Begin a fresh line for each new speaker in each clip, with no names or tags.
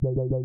Welcome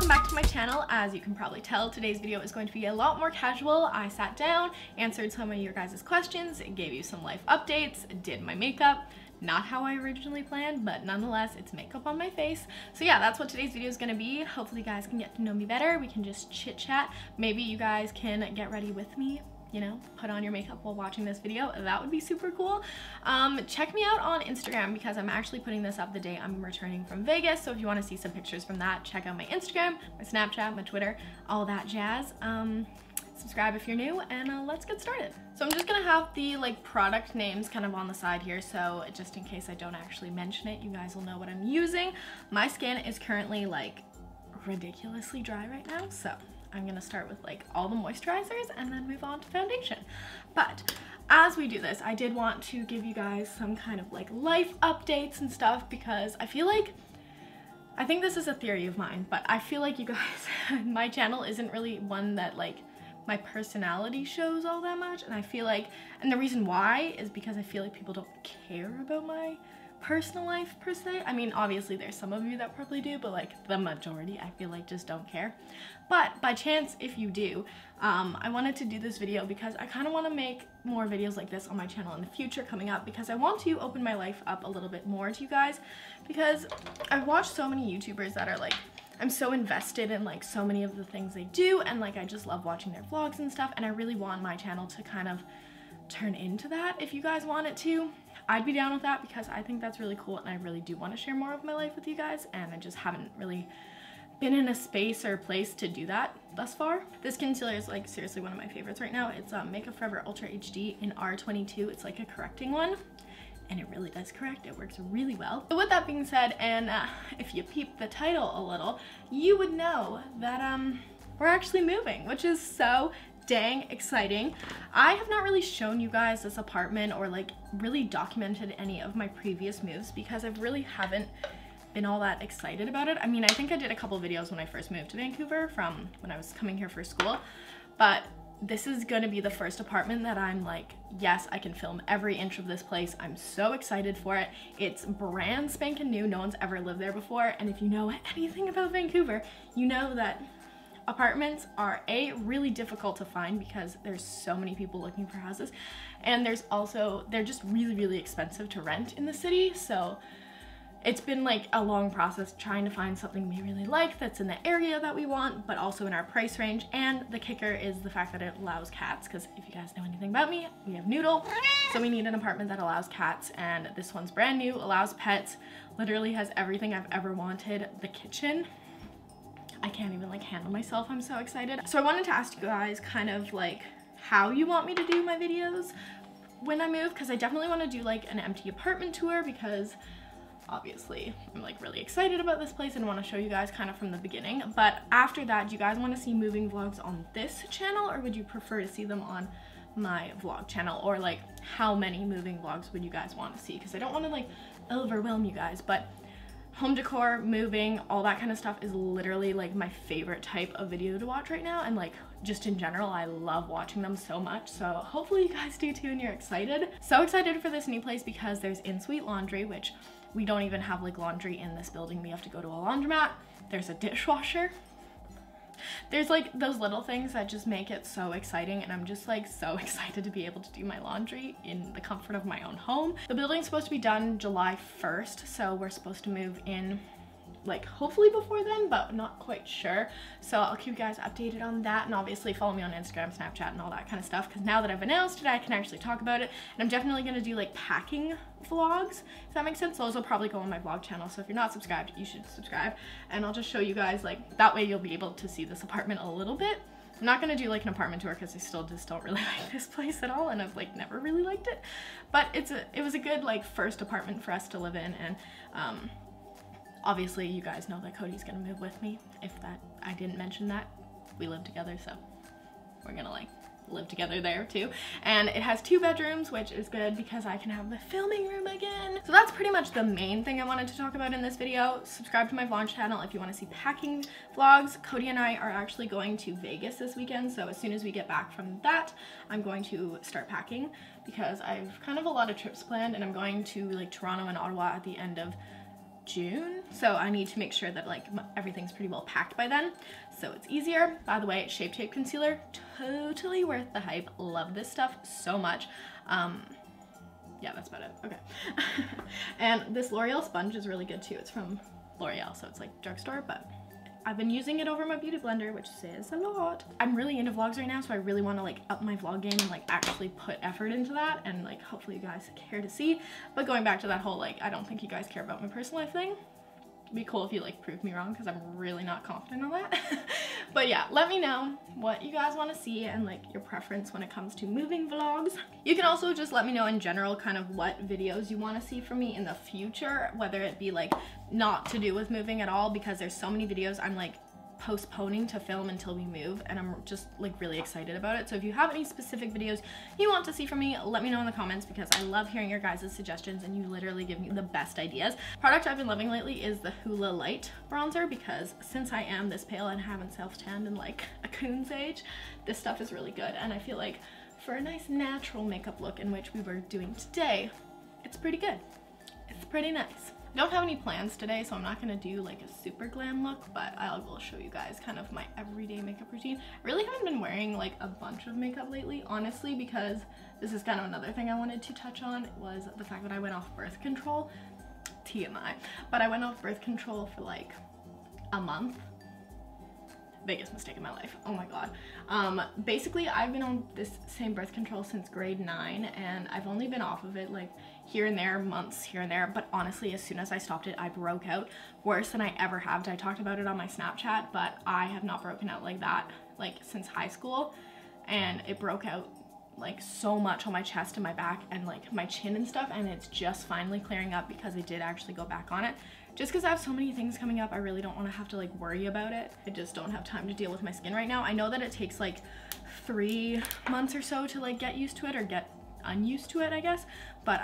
back to my channel. As you can probably tell, today's video is going to be a lot more casual. I sat down, answered some of your guys' questions, gave you some life updates, did my makeup. Not how I originally planned, but nonetheless, it's makeup on my face. So yeah, that's what today's video is going to be. Hopefully you guys can get to know me better. We can just chit chat. Maybe you guys can get ready with me. You know, put on your makeup while watching this video. That would be super cool. Check me out on Instagram because I'm actually putting this up the day I'm returning from Vegas. So if you want to see some pictures from that, check out my Instagram, my Snapchat, my Twitter, all that jazz. Subscribe if you're new, and let's get started. So I'm just gonna have the product names kind of on the side here, so just in case I don't actually mention it, you guys will know what I'm using. My skin is currently ridiculously dry right now, so I'm gonna start with all the moisturizers and then move on to foundation. But as we do this, I did want to give you guys some kind of life updates and stuff because I feel I think this is a theory of mine, but I feel you guys, my channel isn't really one that my personality shows all that much, and I feel and the reason why is because I feel people don't care about my personal life per se. I mean, obviously there's some of you that probably do, but the majority I feel just don't care. But by chance, if you do, I wanted to do this video because I kind of want to make more videos like this on my channel in the future coming up, because I want to open my life up a little bit more to you guys, because I've watched so many YouTubers that are I'm so invested in so many of the things they do, and I just love watching their vlogs and stuff, and I really want my channel to kind of turn into that. If you guys want it to, I'd be down with that because I think that's really cool, and I really do want to share more of my life with you guys, and I just haven't really been in a space or place to do that thus far. This concealer is seriously one of my favorites right now. It's Makeup Forever Ultra HD in R22. It's a correcting one, and it really does correct. It works really well. So with that being said, and if you peep the title a little, you would know that we're actually moving, which is so dang exciting. I have not really shown you guys this apartment or really documented any of my previous moves because I really haven't been all that excited about it. I mean, I think I did a couple videos when I first moved to Vancouver from when I was coming here for school, but this is gonna be the first apartment that I'm yes, I can film every inch of this place. I'm so excited for it. It's brand spanking new. No one's ever lived there before, and if you know anything about Vancouver, you know that apartments are really difficult to find because there's so many people looking for houses, and they're just really expensive to rent in the city. So it's been a long process trying to find something we really like that's in the area that we want, but also in our price range. And the kicker is the fact that it allows cats, because if you guys know anything about me, we have Noodle, so we need an apartment that allows cats, and this one's brand new, allows pets, literally has everything I've ever wanted. The kitchen, I can't even handle myself. I'm so excited. So I wanted to ask you guys kind of how you want me to do my videos when I move, because I definitely want to do an empty apartment tour, because obviously I'm really excited about this place and want to show you guys kind of from the beginning. But after that, do you guys want to see moving vlogs on this channel, or would you prefer to see them on my vlog channel? Or how many moving vlogs would you guys want to see? Because I don't want to overwhelm you guys, but home decor, moving, all that kind of stuff is literally my favorite type of video to watch right now, and just in general, I love watching them so much. So hopefully you guys do too and you're excited. So excited for this new place because there's in-suite laundry, which we don't even have laundry in this building. We have to go to a laundromat. There's a dishwasher. There's those little things that just make it so exciting, and I'm just so excited to be able to do my laundry in the comfort of my own home. The building's supposed to be done July 1st, so we're supposed to move in hopefully before then, but not quite sure. So I'll keep you guys updated on that, and obviously follow me on Instagram, Snapchat, and all that kind of stuff, because now that I've announced it, I can actually talk about it. And I'm definitely going to do packing vlogs, if that makes sense. Those will probably go on my vlog channel, so if you're not subscribed, you should subscribe, and I'll just show you guys that way you'll be able to see this apartment a little bit. I'm not going to do an apartment tour because I still just don't really like this place at all, and I've never really liked it, but it was a good first apartment for us to live in. And obviously you guys know that Cody's gonna move with me. If that I didn't mention that, we live together, so we're gonna live together there too. And it has 2 bedrooms, which is good because I can have the filming room again. So that's pretty much the main thing I wanted to talk about in this video. Subscribe to my vlog channel if you want to see packing vlogs. Cody and I are actually going to Vegas this weekend, so as soon as we get back from that, I'm going to start packing because I've kind of a lot of trips planned, and I'm going to like Toronto and Ottawa at the end of June, so I need to make sure that like everything's pretty well packed by then, so it's easier. By the way, Shape Tape Concealer, totally worth the hype. Love this stuff so much. Yeah, that's about it. Okay. And this L'Oreal sponge is really good too. It's from L'Oreal, so it's like drugstore, but I've been using it over my beauty blender, which says a lot. I'm really into vlogs right now, so I really want to like up my vlog game and like actually put effort into that, and like hopefully you guys care to see. But going back to that whole like I don't think you guys care about my personal life thing, it'd be cool if you like prove me wrong, because I'm really not confident on that. But yeah, let me know what you guys want to see and like your preference when it comes to moving vlogs. You can also just let me know in general kind of what videos you want to see from me in the future, whether it be like not to do with moving at all, because there's so many videos I'm like postponing to film until we move, and I'm just like really excited about it. So if you have any specific videos you want to see from me, let me know in the comments, because I love hearing your guys' suggestions and you literally give me the best ideas. Product I've been loving lately is the Hoola Light bronzer, because since I am this pale and haven't self-tanned in like a coon's age, this stuff is really good, and I feel like for a nice natural makeup look in which we were doing today, it's pretty good. It's pretty nice. I don't have any plans today, so I'm not gonna do like a super glam look, but I will show you guys kind of my everyday makeup routine. I really haven't been wearing like a bunch of makeup lately, honestly, because this is kind of another thing I wanted to touch on, was the fact that I went off birth control. TMI. But I went off birth control for like a month. Biggest mistake in my life. Oh my god. Basically I've been on this same birth control since grade 9, and I've only been off of it like here and there, months here and there, but honestly as soon as I stopped it, I broke out worse than I ever have. I talked about it on my Snapchat, but I have not broken out like that like since high school, and it broke out like so much on my chest and my back and like my chin and stuff, and it's just finally clearing up because I did actually go back on it. Just because I have so many things coming up, I really don't want to have to like worry about it. I just don't have time to deal with my skin right now. I know that it takes like 3 months or so to like get used to it, or get unused to it, I guess, but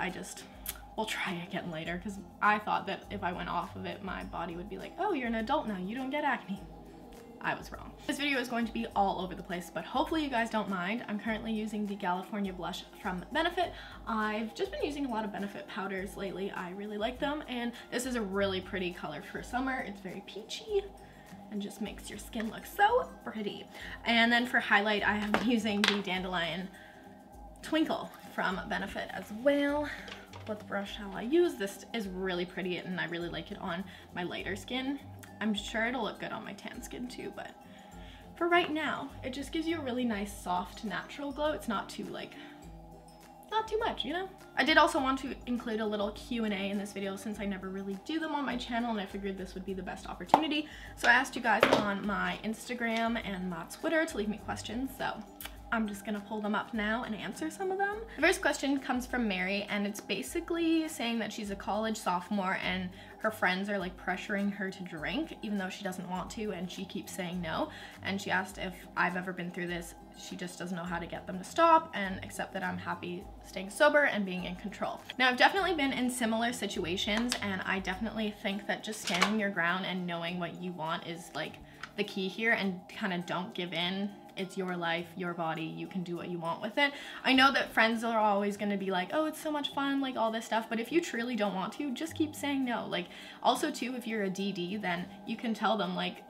we'll try again later, because I thought that if I went off of it, my body would be like, oh, you're an adult now, you don't get acne. I was wrong. This video is going to be all over the place, but hopefully you guys don't mind. I'm currently using the California blush from Benefit. I've just been using a lot of Benefit powders lately. I really like them, and this is a really pretty color for summer. It's very peachy and just makes your skin look so pretty. And then for highlight, I have been using the Dandelion Twinkle from Benefit as well. What brush shall I use? This is really pretty, and I really like it on my lighter skin. I'm sure it'll look good on my tan skin too, but for right now, it just gives you a really nice, soft, natural glow. It's not too like, not too much, you know? I did also want to include a little Q&A in this video, since I never really do them on my channel, and I figured this would be the best opportunity. So I asked you guys on my Instagram and my Twitter to leave me questions, so I'm just gonna pull them up now and answer some of them. The first question comes from Mary, and it's basically saying that she's a college sophomore and her friends are like pressuring her to drink even though she doesn't want to, and she keeps saying no. And she asked if I've ever been through this. She just doesn't know how to get them to stop and accept that I'm happy staying sober and being in control. Now, I've definitely been in similar situations, and I definitely think that just standing your ground and knowing what you want is like the key here, and kind of don't give in. It's your life, your body, you can do what you want with it. I know that friends are always gonna be like, oh, it's so much fun, like all this stuff, but if you truly don't want to, just keep saying no. Like, also too, if you're a DD, then you can tell them like,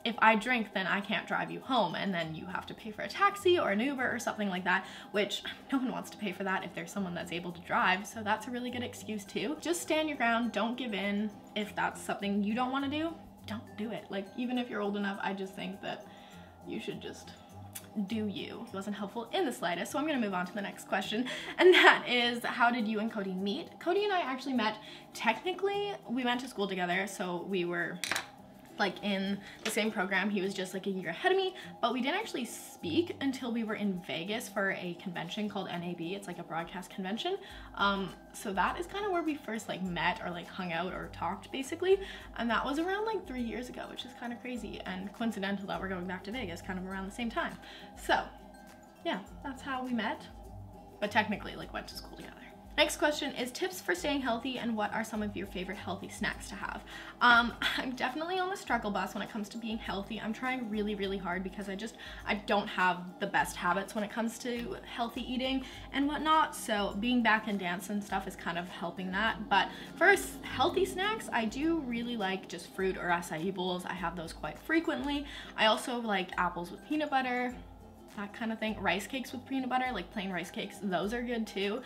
if I drink, then I can't drive you home, and then you have to pay for a taxi or an Uber or something like that, which no one wants to pay for that if there's someone that's able to drive, so that's a really good excuse too. Just stand your ground, don't give in. If that's something you don't want to do, don't do it. Like, even if you're old enough, I just think that you should just do you. It wasn't helpful in the slightest, so I'm gonna move on to the next question, and that is, how did you and Cody meet? Cody and I actually met, technically, we went to school together, so we were like in the same program. He was just like a year ahead of me, but we didn't actually speak until we were in Vegas for a convention called NAB. It's like a broadcast convention. So that is kind of where we first like met or like hung out or talked basically. And that was around like 3 years ago, which is kind of crazy and coincidental that we're going back to Vegas kind of around the same time. So yeah, that's how we met. But technically, like, went to school together. Next question is tips for staying healthy and what are some of your favorite healthy snacks to have? I'm definitely on the struggle bus when it comes to being healthy. I'm trying really, really hard because I don't have the best habits when it comes to healthy eating and whatnot. So being back in dance and stuff is kind of helping that. But for healthy snacks, I do really like just fruit or acai bowls. I have those quite frequently. I also like apples with peanut butter, that kind of thing. Rice cakes with peanut butter, like plain rice cakes, those are good too.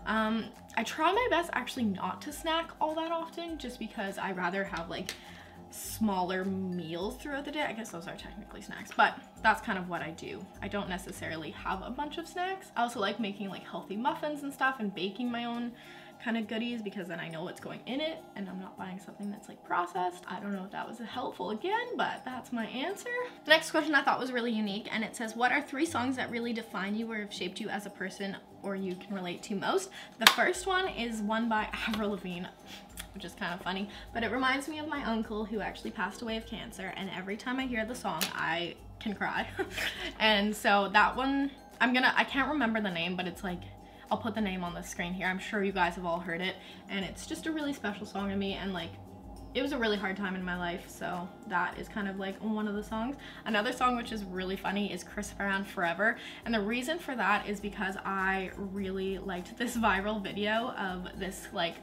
I try my best actually not to snack all that often just because I rather have like smaller meals throughout the day. I guess those are technically snacks, but that's kind of what I do. I don't necessarily have a bunch of snacks. I also like making like healthy muffins and stuff and baking my own kind of goodies because then I know what's going in it and I'm not buying something that's like processed. I don't know if that was helpful again, but that's my answer. The next question I thought was really unique and it says, what are 3 songs that really define you or have shaped you as a person or you can relate to most? The first one is one by Avril Lavigne, which is kind of funny, but it reminds me of my uncle who actually passed away of cancer, and every time I hear the song I can cry. And so that one, I can't remember the name, but it's like, I'll put the name on the screen here. I'm sure you guys have all heard it, and it's just a really special song to me, and like it was a really hard time in my life, so that is kind of like one of the songs. Another song which is really funny is Chris Brown Forever, and the reason for that is because I really liked this viral video of this like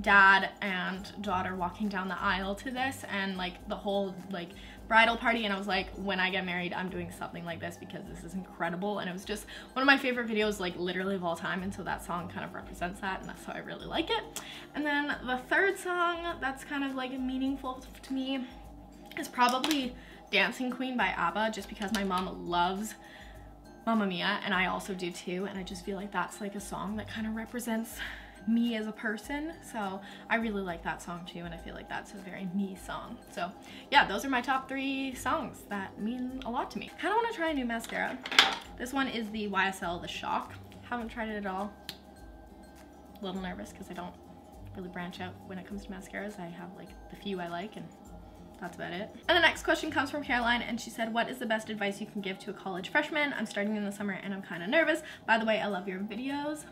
dad and daughter walking down the aisle to this and like the whole like bridal party, and I was like, when I get married I'm doing something like this because this is incredible, and it was just one of my favorite videos like literally of all time, and so that song kind of represents that, and that's how I really like it. And then the third song that's kind of like meaningful to me is probably Dancing Queen by ABBA, just because my mom loves Mamma Mia and I also do too, and I just feel like that's like a song that kind of represents me as a person, so I really like that song too, and I feel like that's a very me song. So yeah, those are my top 3 songs that mean a lot to me. Kind of want to try a new mascara. This one is the YSL The Shock. Haven't tried it at all. A little nervous because I don't really branch out when it comes to mascaras. I have like the few I like, and that's about it. And the next question comes from Caroline, and she said, what is the best advice you can give to a college freshman? I'm starting in the summer and I'm kind of nervous. By the way, I love your videos.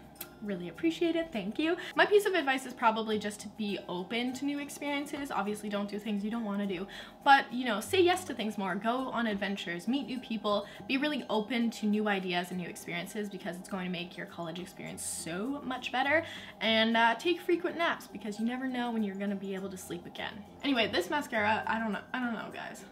Really appreciate it, thank you. My piece of advice is probably just to be open to new experiences. Obviously don't do things you don't want to do, but you know, say yes to things more, go on adventures, meet new people, be really open to new ideas and new experiences because it's going to make your college experience so much better. And take frequent naps because you never know when you're gonna be able to sleep again. Anyway, this mascara, I don't know guys.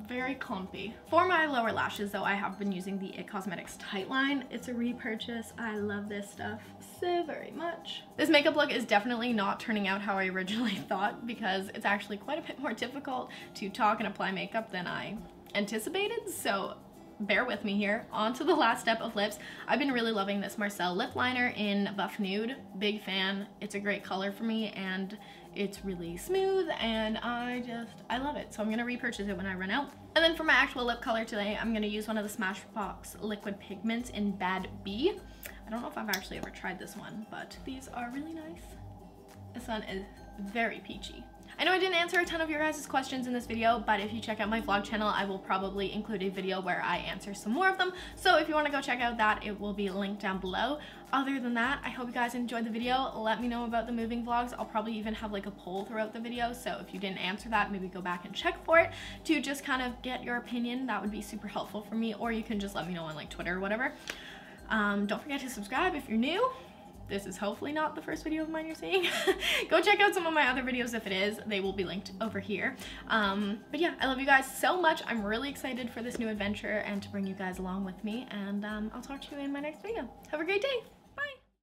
Very clumpy. For my lower lashes though, I have been using the It Cosmetics Tight Line. It's a repurchase. I love this stuff so very much. This makeup look is definitely not turning out how I originally thought because it's actually quite a bit more difficult to talk and apply makeup than I anticipated, so bear with me here. On to the last step of lips. I've been really loving this Marcel lip liner in Buff Nude. Big fan. It's a great color for me and it's really smooth and I love it. So I'm gonna repurchase it when I run out. And then for my actual lip color today, I'm gonna use one of the Smashbox liquid pigments in Bad B. I don't know if I've actually ever tried this one, but these are really nice. This one is very peachy. I know I didn't answer a ton of your guys' questions in this video, but if you check out my vlog channel, I will probably include a video where I answer some more of them. So if you want to go check out that, it will be linked down below. Other than that, I hope you guys enjoyed the video. Let me know about the moving vlogs. I'll probably even have like a poll throughout the video. So if you didn't answer that, maybe go back and check for it to just kind of get your opinion. That would be super helpful for me, or you can just let me know on like Twitter or whatever. Don't forget to subscribe if you're new. This is hopefully not the first video of mine you're seeing. Go check out some of my other videos if it is. They will be linked over here. But yeah, I love you guys so much. I'm really excited for this new adventure and to bring you guys along with me. And I'll talk to you in my next video. Have a great day.